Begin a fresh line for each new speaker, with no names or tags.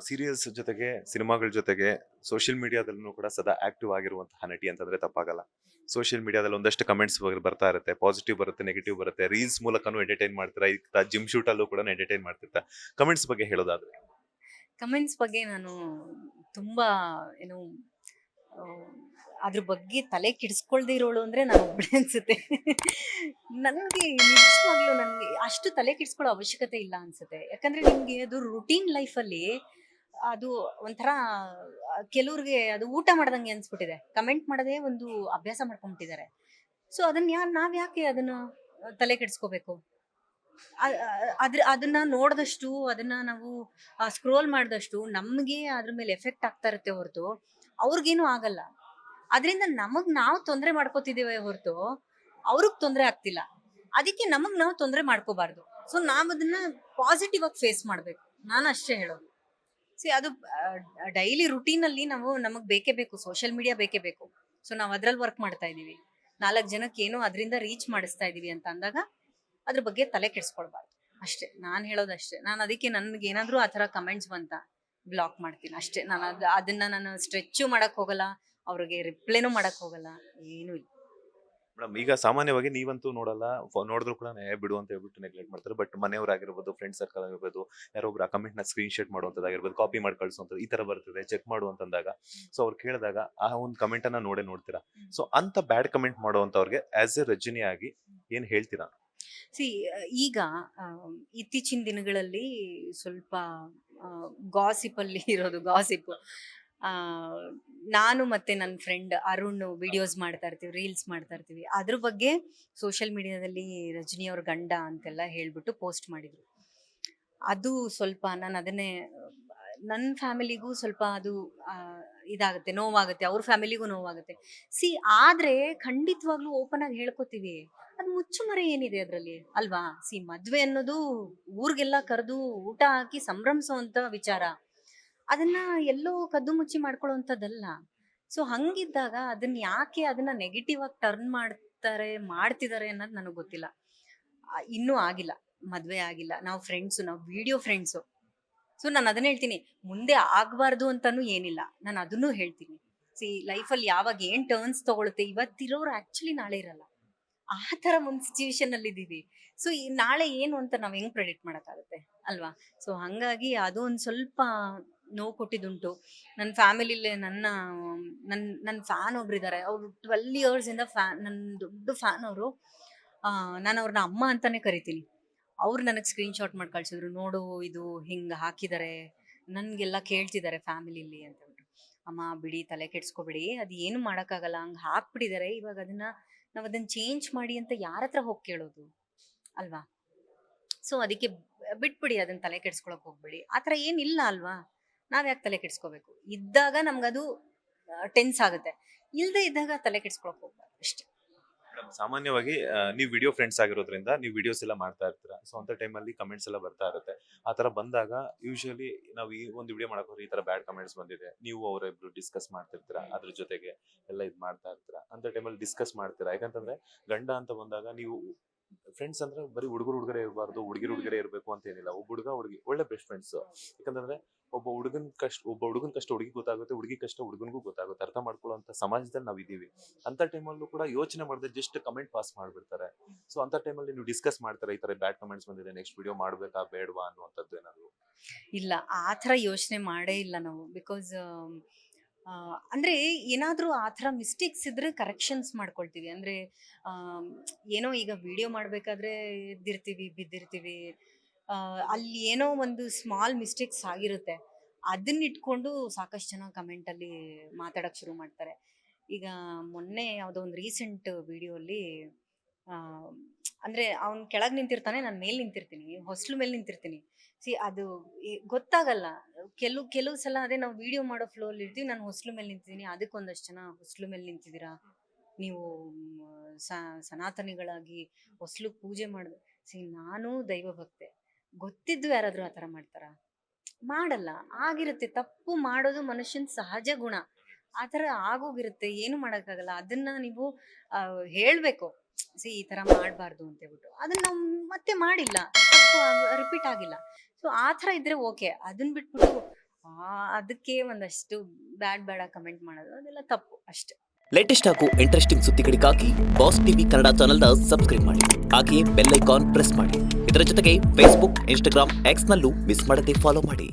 Serials ಜೊತೆಗೆ ಸಿನಿಮಾಗಳ ಜೊತೆಗೆ ಸೋಷಿಯಲ್ ಮೀಡಿಯಾದಲ್ಲೂ ಕೂಡ ಸದಾ ಆಕ್ಟಿವ್ ಆಗಿರುವಂತಹ ನಟಿ ಅಂತಂದ್ರೆ ತಪ್ಪಾಗಲ್ಲ. ಸೋಷಿಯಲ್ ಮೀಡಿಯಾದಲ್ಲಿ ಒಂದಷ್ಟು ಕಮೆಂಟ್ಸ್ ಬರ್ತಾ ಇರುತ್ತೆ, ಪಾಸಿಟಿವ್ ಬರುತ್ತೆ, ನೆಗೆಟಿವ್ ಬರುತ್ತೆ. ರೀಲ್ಸ್ ಮೂಲಕನೂ ಎಂಟರ್ಟೈನ್ ಮಾಡ್ತೀರಾ, ಈಗ ಜಿಮ್ ಶೂಟ್ ಅಲ್ಲೂ ಕೂಡ ಎಂಟರ್ಟೈನ್ ಮಾಡ್ತಿರ್ತಾ. ಕಮೆಂಟ್ಸ್ ಬಗ್ಗೆ ಹೇಳೋದಾದ್ರೆ
ಕಮೆಂಟ್ಸ್ ಬಗ್ಗೆ ನಾನು ತುಂಬಾ ಏನು ಆ, ಅದ್ರ ಬಗ್ಗೆ ತಲೆ ಕೆಡಿಸ್ಕೊಳ್ದೇ ಇರೋಳು ಅಂದ್ರೆ ನಾನು ಒಬ್ಳೆ ಅನ್ಸುತ್ತೆ. ನನಗೆ ನಿಜವಾಗ್ಲೂ ನನಗೆ ಅಷ್ಟು ತಲೆ ಕೆಡಿಸ್ಕೊಳ್ಳೋ ಅವಶ್ಯಕತೆ ಇಲ್ಲ ಅನ್ಸುತ್ತೆ. ಯಾಕಂದ್ರೆ ನಿಮ್ಗೆ ಅದು ರುಟೀನ್ ಲೈಫಲ್ಲಿ ಅದು ಒಂಥರ ಕೆಲವ್ರಿಗೆ ಅದು ಊಟ ಮಾಡ್ದಂಗೆ ಅನ್ಸ್ಬಿಟ್ಟಿದೆ. ಕಮೆಂಟ್ ಮಾಡೋದೇ ಒಂದು ಅಭ್ಯಾಸ ಮಾಡ್ಕೊಂಡ್ಬಿಟ್ಟಿದ್ದಾರೆ. ಸೊ ಅದನ್ನ ನಾವ್ ಯಾಕೆ ಅದನ್ನ ತಲೆ ಕೆಡಿಸ್ಕೋಬೇಕು? ಅದನ್ನ ನೋಡ್ದಷ್ಟು, ಅದನ್ನ ನಾವು ಸ್ಕ್ರೋಲ್ ಮಾಡಿದಷ್ಟು ನಮ್ಗೆ ಅದ್ರ ಮೇಲೆ ಎಫೆಕ್ಟ್ ಆಗ್ತಾ ಇರುತ್ತೆ ಹೊರತು ಅವ್ರಿಗೇನು ಆಗಲ್ಲ. ಅದರಿಂದ ನಾವು ತೊಂದರೆ ಮಾಡ್ಕೋತಿದ್ದೀವಿ ಹೊರತು ಅವ್ರಿಗೆ ತೊಂದರೆ ಆಗ್ತಿಲ್ಲ. ಅದಕ್ಕೆ ನಾವು ತೊಂದರೆ ಮಾಡ್ಕೋಬಾರ್ದು. ಸೊ ನಾವ್ ಅದನ್ನ ಪಾಸಿಟಿವ್ ಆಗಿ ಫೇಸ್ ಮಾಡ್ಬೇಕು. ನಾನು ಅಷ್ಟೇ ಹೇಳೋದು. ಅದು ಡೈಲಿ ರುಟೀನ್ ಅಲ್ಲಿ ನಮಗ್ ಬೇಕೇ ಬೇಕು, ಸೋಷಿಯಲ್ ಮೀಡಿಯಾ ಬೇಕೇ ಬೇಕು. ಸೊ ನಾವ್ ಅದ್ರಲ್ಲಿ ವರ್ಕ್ ಮಾಡ್ತಾ ಇದೀವಿ, 4 ಜನಕ್ಕೆ ಏನೋ ಅದರಿಂದ ರೀಚ್ ಮಾಡಿಸ್ತಾ ಇದೀವಿ ಅಂತ ಅಂದಾಗ ಅದ್ರ ಬಗ್ಗೆ ತಲೆ ಕೆಡಿಸ್ಕೊಳ್ಬಾರ್ದು. ಅಷ್ಟೇ ನಾನು ಹೇಳೋದಷ್ಟೇ. ನಾನು ಅದಕ್ಕೆ ನನ್ಗೆ ಏನಾದ್ರೂ ಆ ಥರ ಕಮೆಂಟ್ಸ್ ಬಂತ ಬ್ಲಾಕ್ ಮಾಡ್ತೀನಿ ಅಷ್ಟೇ. ನಾನು ಅದನ್ನ ನಾನು ಸ್ಟ್ರೆಚ್ಚು ಮಾಡಕ್ ಹೋಗಲ್ಲ, ಅವ್ರಿಗೆ ರಿಪ್ಲೈನೂ ಮಾಡಕ್ ಹೋಗಲ್ಲ, ಏನೂ ಇಲ್ಲ.
ಮೇಡಮ್, ಈಗ ಸಾಮಾನ್ಯವಾಗಿ ನೀವಂತೂ ನೋಡಲ್ಲ, ನೋಡಿದ್ರು ಕೂಡ ಬಿಡು ಅಂತ ಹೇಳ್ಬಿಟ್ಟು ನೆಗ್ಲೆಕ್ಟ್ ಮಾಡ್ತಾರೆ. ಬಟ್ ಮನೆಯವರಾಗಿರ್ಬೋದು, ಫ್ರೆಂಡ್ ಸರ್ಕಲ್ ಆಗಿರ್ಬೋದು, ಯಾರೊಬ್ರು ಆ ಕಮೆಂಟ್ ನ ಸ್ಕ್ರೀನ್ ಶಾಟ್ ಮಾಡುವಂತದ್ದಾಗಿರ್ಬೋದು, ಕಾಪಿ ಮಾಡಿ ಕಳಿಸುವಂಥದ್ದು ಈ ತರ ಬರ್ತಿದೆ, ಚೆಕ್ ಮಾಡು ಅಂತಂದಾಗ ಸೊ ಅವ್ರು ಕೇಳಿದಾಗ ಆ ಒಂದು ಕಮೆಂಟ್ ಅನ್ನ ನೋಡ್ತೀರಾ. ಸೊ ಅಂತ ಬ್ಯಾಡ್ ಕಮೆಂಟ್ ಮಾಡುವಂತವ್ರಿಗೆ ಆಸ್ ಎ ರಜನಿ ಆಗಿ ಏನ್ ಹೇಳ್ತೀರಾ?
ಸಿ ಈಗ ಇತ್ತೀಚಿನ ದಿನಗಳಲ್ಲಿ ಸ್ವಲ್ಪ ಗಾಸಿಪ್ ಅಲ್ಲಿ ಇರೋದು ಗಾಸಿಪ್. ಆ ನಾನು ಮತ್ತೆ ನನ್ನ ಫ್ರೆಂಡ್ ಅರುಣ್ ವಿಡಿಯೋಸ್ ಮಾಡ್ತಾ ಇರ್ತೀವಿ, ರೀಲ್ಸ್ ಮಾಡ್ತಾ ಇರ್ತೀವಿ. ಅದ್ರ ಬಗ್ಗೆ ಸೋಷಿಯಲ್ ಮೀಡಿಯಾದಲ್ಲಿ ರಜನಿ ಅವ್ರ ಗಂಡ ಅಂತೆಲ್ಲ ಹೇಳ್ಬಿಟ್ಟು ಪೋಸ್ಟ್ ಮಾಡಿದ್ರು. ಅದು ಸ್ವಲ್ಪ ನಾನು ಅದನ್ನೇ ನನ್ನ ಫ್ಯಾಮಿಲಿಗೂ ಸ್ವಲ್ಪ ಅದು ಆ, ಇದಾಗುತ್ತೆ, ನೋವಾಗುತ್ತೆ, ಅವ್ರ ಫ್ಯಾಮಿಲಿಗೂ ನೋವಾಗುತ್ತೆ. ಸಿ ಆದ್ರೆ ಖಂಡಿತವಾಗ್ಲೂ ಓಪನ್ ಆಗಿ ಹೇಳ್ಕೊತೀವಿ. ಅದು ಮುಚ್ಚುಮರೆ ಏನಿದೆ ಅದ್ರಲ್ಲಿ, ಅಲ್ವಾ? ಸಿ ಮದ್ವೆ ಅನ್ನೋದು ಊರ್ಗೆಲ್ಲ ಕರೆದು ಊಟ ಹಾಕಿ ಸಂಭ್ರಮಿಸುವಂತ ವಿಚಾರ. ಅದನ್ನ ಎಲ್ಲೋ ಕದ್ದು ಮುಚ್ಚಿ ಮಾಡ್ಕೊಳ್ಳುವಂಥದ್ದಲ್ಲ. ಸೊ ಹಂಗಿದ್ದಾಗ ಅದನ್ನ ನೆಗೆಟಿವ್ ಆಗಿ ಟರ್ನ್ ಮಾಡ್ತಿದ್ದಾರೆ ಅನ್ನೋದು ನನಗೆ ಗೊತ್ತಿಲ್ಲ. ಇನ್ನೂ ಆಗಿಲ್ಲ, ಮದ್ವೆ ಆಗಿಲ್ಲ, ನಾವು ಫ್ರೆಂಡ್ಸು, ನಾವು ವಿಡಿಯೋ ಫ್ರೆಂಡ್ಸು. ಸೊ ನಾನು ಅದನ್ನ ಹೇಳ್ತೀನಿ, ಮುಂದೆ ಆಗ್ಬಾರ್ದು ಅಂತಾನು ಏನಿಲ್ಲ, ನಾನು ಅದನ್ನೂ ಹೇಳ್ತೀನಿ. ಸಿ ಲೈಫಲ್ಲಿ ಯಾವಾಗ ಏನ್ ಟರ್ನ್ಸ್ ತಗೊಳುತ್ತೆ, ಇವತ್ತಿರೋರು ಆಕ್ಚುಲಿ ನಾಳೆ ಇರಲ್ಲ. ಆ ತರ ಒಂದು ಸಿಚುವೇಶನ್ ಅಲ್ಲಿ ಇದೀವಿ. ಸೊ ಈ ನಾಳೆ ಏನು ಅಂತ ನಾವ್ ಹೆಂಗ್ ಪ್ರೆಡಿಕ್ಟ್ ಮಾಡಕ್ಕಾಗುತ್ತೆ, ಅಲ್ವಾ? ಸೊ ಹಂಗಾಗಿ ಅದು ಒಂದ್ ಸ್ವಲ್ಪ ನೋವು ಕೊಟ್ಟಿದ್ದುಂಟು. ನನ್ನ ಫ್ಯಾಮಿಲಿಲೇ ನನ್ನ ಫ್ಯಾನ್ ಒಬ್ರಿದ್ದಾರೆ. ಅವ್ರು 12 ಇಯರ್ಸ್ ಇಂದ ಫ್ಯಾನ್, ನನ್ನ ದೊಡ್ಡ ಫ್ಯಾನ್ ಅವರು. ನಾನು ಅವ್ರನ್ನ ಅಮ್ಮ ಅಂತಾನೆ ಕರಿತೀನಿ. ಅವ್ರು ನನಗೆ ಸ್ಕ್ರೀನ್ ಶಾಟ್ ಮಾಡಿ ಕಳ್ಸಿದ್ರು, ನೋಡು ಇದು ಹಿಂಗ ಹಾಕಿದ್ದಾರೆ, ನನ್ಗೆಲ್ಲ ಕೇಳ್ತಿದ್ದಾರೆ ಫ್ಯಾಮಿಲಿಲಿ ಅಂತ ಹೇಳ್ಬಿಟ್ಟು. ಅಮ್ಮ ಬಿಡಿ, ತಲೆ ಕೆಡ್ಸ್ಕೊಬಿಡಿ, ಅದು ಏನು ಮಾಡೋಕ್ಕಾಗಲ್ಲ, ಹಂಗೆ ಹಾಕ್ಬಿಟ್ಟಿದ್ದಾರೆ. ಇವಾಗ ನಾವ್ ಅದನ್ನ ಚೇಂಜ್ ಮಾಡಿ ಅಂತ ಯಾರ ಹತ್ರ ಹೋಗಿ ಕೇಳೋದು, ಅಲ್ವಾ? ಸೊ ಅದಕ್ಕೆ ಬಿಟ್ಬಿಡಿ, ಅದನ್ನ ತಲೆ ಕೆಡ್ಸ್ಕೊಳಕ್ ಹೋಗ್ಬೇಡಿ. ಆ ಥರ ಏನಿಲ್ಲ ಅಲ್ವಾ? ನಾವ್ ಯಾಕೆ ತಲೆ ಕೆಡ್ಸ್ಕೋಬೇಕು? ಇದ್ದಾಗ ನಮ್ಗದು ಟೆನ್ಸ್ ಆಗುತ್ತೆ, ಇಲ್ದೇ ಇದ್ದಾಗ ತಲೆ ಕೆಡ್ಸ್ಕೊಳಕ್ ಹೋಗ್ಬಾರ್ದು ಅಷ್ಟೇ.
ಮೇಡಮ್, ಸಾಮಾನ್ಯವಾಗಿ ನೀವು ವಿಡಿಯೋ ಫ್ರೆಂಡ್ಸ್ ಆಗಿರೋದ್ರಿಂದ ನೀವು ವಿಡಿಯೋಸ್ ಎಲ್ಲ ಮಾಡ್ತಾ ಇರ್ತೀರಾ. ಸೊ ಅಂತ ಟೈಮಲ್ಲಿ ಕಮೆಂಟ್ಸ್ ಎಲ್ಲ ಬರ್ತಾ ಇರುತ್ತೆ. ಆ ತರ ಬಂದಾಗ ಯೂಶಲಿ ನಾವು ಈ ಒಂದು ವಿಡಿಯೋ ಮಾಡಕ್ ಹೋದ್ರೆ ಈ ತರ ಬ್ಯಾಡ್ ಕಮೆಂಟ್ಸ್ ಬಂದಿದೆ, ನೀವು ಅವರಿಬ್ರು ಡಿಸ್ಕಸ್ ಮಾಡ್ತಿರ್ತೀರಾ, ಅದ್ರ ಜೊತೆಗೆ ಎಲ್ಲ ಇದ್ ಮಾಡ್ತಾ ಇರ್ತೀರಾ. ಅಂತ ಟೈಮಲ್ಲಿ ಡಿಸ್ಕಸ್ ಮಾಡ್ತೀರಾ. ಯಾಕಂತಂದ್ರೆ ಗಂಡ ಅಂತ ಬಂದಾಗ ನೀವು ಫ್ರೆಂಡ್ಸ್ ಅಂದ್ರೆ ಬರೀ ಹುಡುಗರೇ ಇರಬಾರ್ದು, ಹುಡುಗಿರೇ ಇರಬೇಕು ಅಂತ ಏನಿಲ್ಲ. ಒಬ್ಬ ಹುಡುಗ ಹುಡುಗಿ ಒಳ್ಳೆ ಬೆಸ್ಟ್ ಫ್ರೆಂಡ್ಸ್. ಯಾಕಂತಂದ್ರೆ ಒಬ್ಬ ಹುಡುಗನ್ ಕಷ್ಟ ಹುಡುಗಿ ಗೊತ್ತಾಗುತ್ತೆ, ಹುಡುಗಿ ಕಷ್ಟ ಹುಡುಗನ್ಗೂ ಗೊತ್ತಾಗುತ್ತೆ. ಅರ್ಥ ಮಾಡ್ಕೊಳ್ಳುವಂತ ಸಮಾಜದಲ್ಲಿ ನಾವ್ ಇದೀವಿ. ಅಂತ ಟೈಮಲ್ಲೂ ಕೂಡ ಯೋಚನೆ ಮಾಡದೆ ಜಸ್ಟ್ ಕಮೆಂಟ್ ಪಾಸ್ ಮಾಡ್ಬಿಡ್ತಾರೆ. ಸೊ ಅಂತ ಟೈಮಲ್ಲಿ ನೀವು ಡಿಸ್ಕಸ್ ಮಾಡ್ತಾರೆ, ಈ ತರ ಬ್ಯಾಡ್ ಕಮೆಂಟ್ಸ್ ಬಂದಿದೆ, ನೆಕ್ಸ್ಟ್ ವಿಡಿಯೋ ಮಾಡ್ಬೇಕಾ ಬೇಡವಾ ಅನ್ನುವಂಥದ್ದು ಏನಾದ್ರು?
ಇಲ್ಲ, ಆ ಥರ ಯೋಚನೆ ಮಾಡೇ ಇಲ್ಲ ನಾವು. ಬಿಕಾಸ್ ಅಂದ್ರೆ ಏನಾದ್ರೂ ಆ ಥರ ಮಿಸ್ಟೇಕ್ಸ್ ಇದ್ರೆ ಕರೆಕ್ಷನ್ಸ್ ಮಾಡ್ಕೊಳ್ತೀವಿ. ಅಂದ್ರೆ ಆಮ್, ಏನೋ ಈಗ ವಿಡಿಯೋ ಮಾಡ್ಬೇಕಾದ್ರೆ ಎದ್ದಿರ್ತೀವಿ, ಬಿದ್ದಿರ್ತೀವಿ, ಅಲ್ಲಿ ಏನೋ ಒಂದು ಸ್ಮಾಲ್ ಮಿಸ್ಟೇಕ್ಸ್ ಆಗಿರುತ್ತೆ. ಅದನ್ನ ಇಟ್ಕೊಂಡು ಸಾಕಷ್ಟು ಜನ ಕಮೆಂಟ್ ಅಲ್ಲಿ ಮಾತಾಡಕ್ ಶುರು ಮಾಡ್ತಾರೆ. ಈಗ ಮೊನ್ನೆ ಯಾವುದೋ ಒಂದು ರೀಸೆಂಟ್ ವಿಡಿಯೋ ಅಲ್ಲಿ ಆ, ಅಂದ್ರೆ ಅವ್ನ್ ಕೆಳಗ್ ನಿಂತಿರ್ತಾನೆ, ನಾನು ಮೇಲ್ ನಿಂತಿರ್ತೀನಿ, ಹೊಸ್ಲು ಮೇಲೆ ನಿಂತಿರ್ತೀನಿ. ಸಿ ಅದು ಗೊತ್ತಾಗಲ್ಲ. ಕೆಲವು ಸಲ ಅದೇ ನಾವು ವಿಡಿಯೋ ಮಾಡೋ ಫ್ಲೋ ಅಲ್ಲಿ ಇರ್ತೀವಿ, ನಾನು ಹೊಸ್ಲು ಮೇಲೆ ನಿಂತಿದ್ದೀನಿ, ಅದಕ್ಕೆ ಒಂದಷ್ಟು ಜನ ಹೊಸ್ಲು ಮೇಲೆ ನಿಂತಿದ್ದೀರಾ ನೀವು, ಸನಾತನಿಗಳಾಗಿ ಹೊಸ್ಲು ಪೂಜೆ ಮಾಡಿದ್ರೆ. ಸಿ ನಾನು ದೈವ ಭಕ್ತೆ, ಗೊತ್ತಿದ್ದು ಯಾರಾದ್ರೂ ಆ ಥರ ಮಾಡ್ತಾರ? ಮಾಡಲ್ಲ. ಆಗಿರುತ್ತೆ, ತಪ್ಪು ಮಾಡೋದು ಮನುಷ್ಯನ ಸಹಜ ಗುಣ. ಆ ಥರ ಆಗೋಗಿರುತ್ತೆ, ಏನು ಮಾಡೋಕ್ಕಾಗಲ್ಲ. ಅದನ್ನ ನೀವು ಹೇಳ್ಬೇಕು, ಈ ತರ ಮಾಡಬಾರ್ದು ಅಂತ ಹೇಳ್ಬಿಟ್ಟು. ಅದನ್ನ ನಾವು ಮತ್ತೆ ಮಾಡಿಲ್ಲ, ತಪ್ಪು ರಿಪೀಟ್ ಆಗಿಲ್ಲ. ಸೊ ಆ ಥರ ಇದ್ರೆ ಓಕೆ. ಅದನ್ನ ಬಿಟ್ಬಿಟ್ಟು ಅದಕ್ಕೆ ಒಂದಷ್ಟು ಬೇಡ ಕಮೆಂಟ್ ಮಾಡೋದು ಅದೆಲ್ಲ ತಪ್ಪು ಅಷ್ಟೇ.
ಲೇಟೆಸ್ಟ್ ಹಾಗೂ ಇಂಟ್ರೆಸ್ಟಿಂಗ್ ಸುದ್ದಿಗಳಿಗಾಗಿ ಬಾಸ್ ಟಿವಿ ಕನ್ನಡ ಚಾನೆಲ್ನ ಸಬ್ಸ್ಕ್ರೈಬ್ ಮಾಡಿ. ಹಾಗೆಯೇ ಬೆಲ್ ಐಕಾನ್ ಪ್ರೆಸ್ ಮಾಡಿ. ಇದರ ಜೊತೆಗೆ ಫೇಸ್ಬುಕ್, ಇನ್ಸ್ಟಾಗ್ರಾಮ್, ಎಕ್ಸ್ನಲ್ಲೂ ಮಿಸ್ ಮಾಡದೆ ಫಾಲೋ ಮಾಡಿ.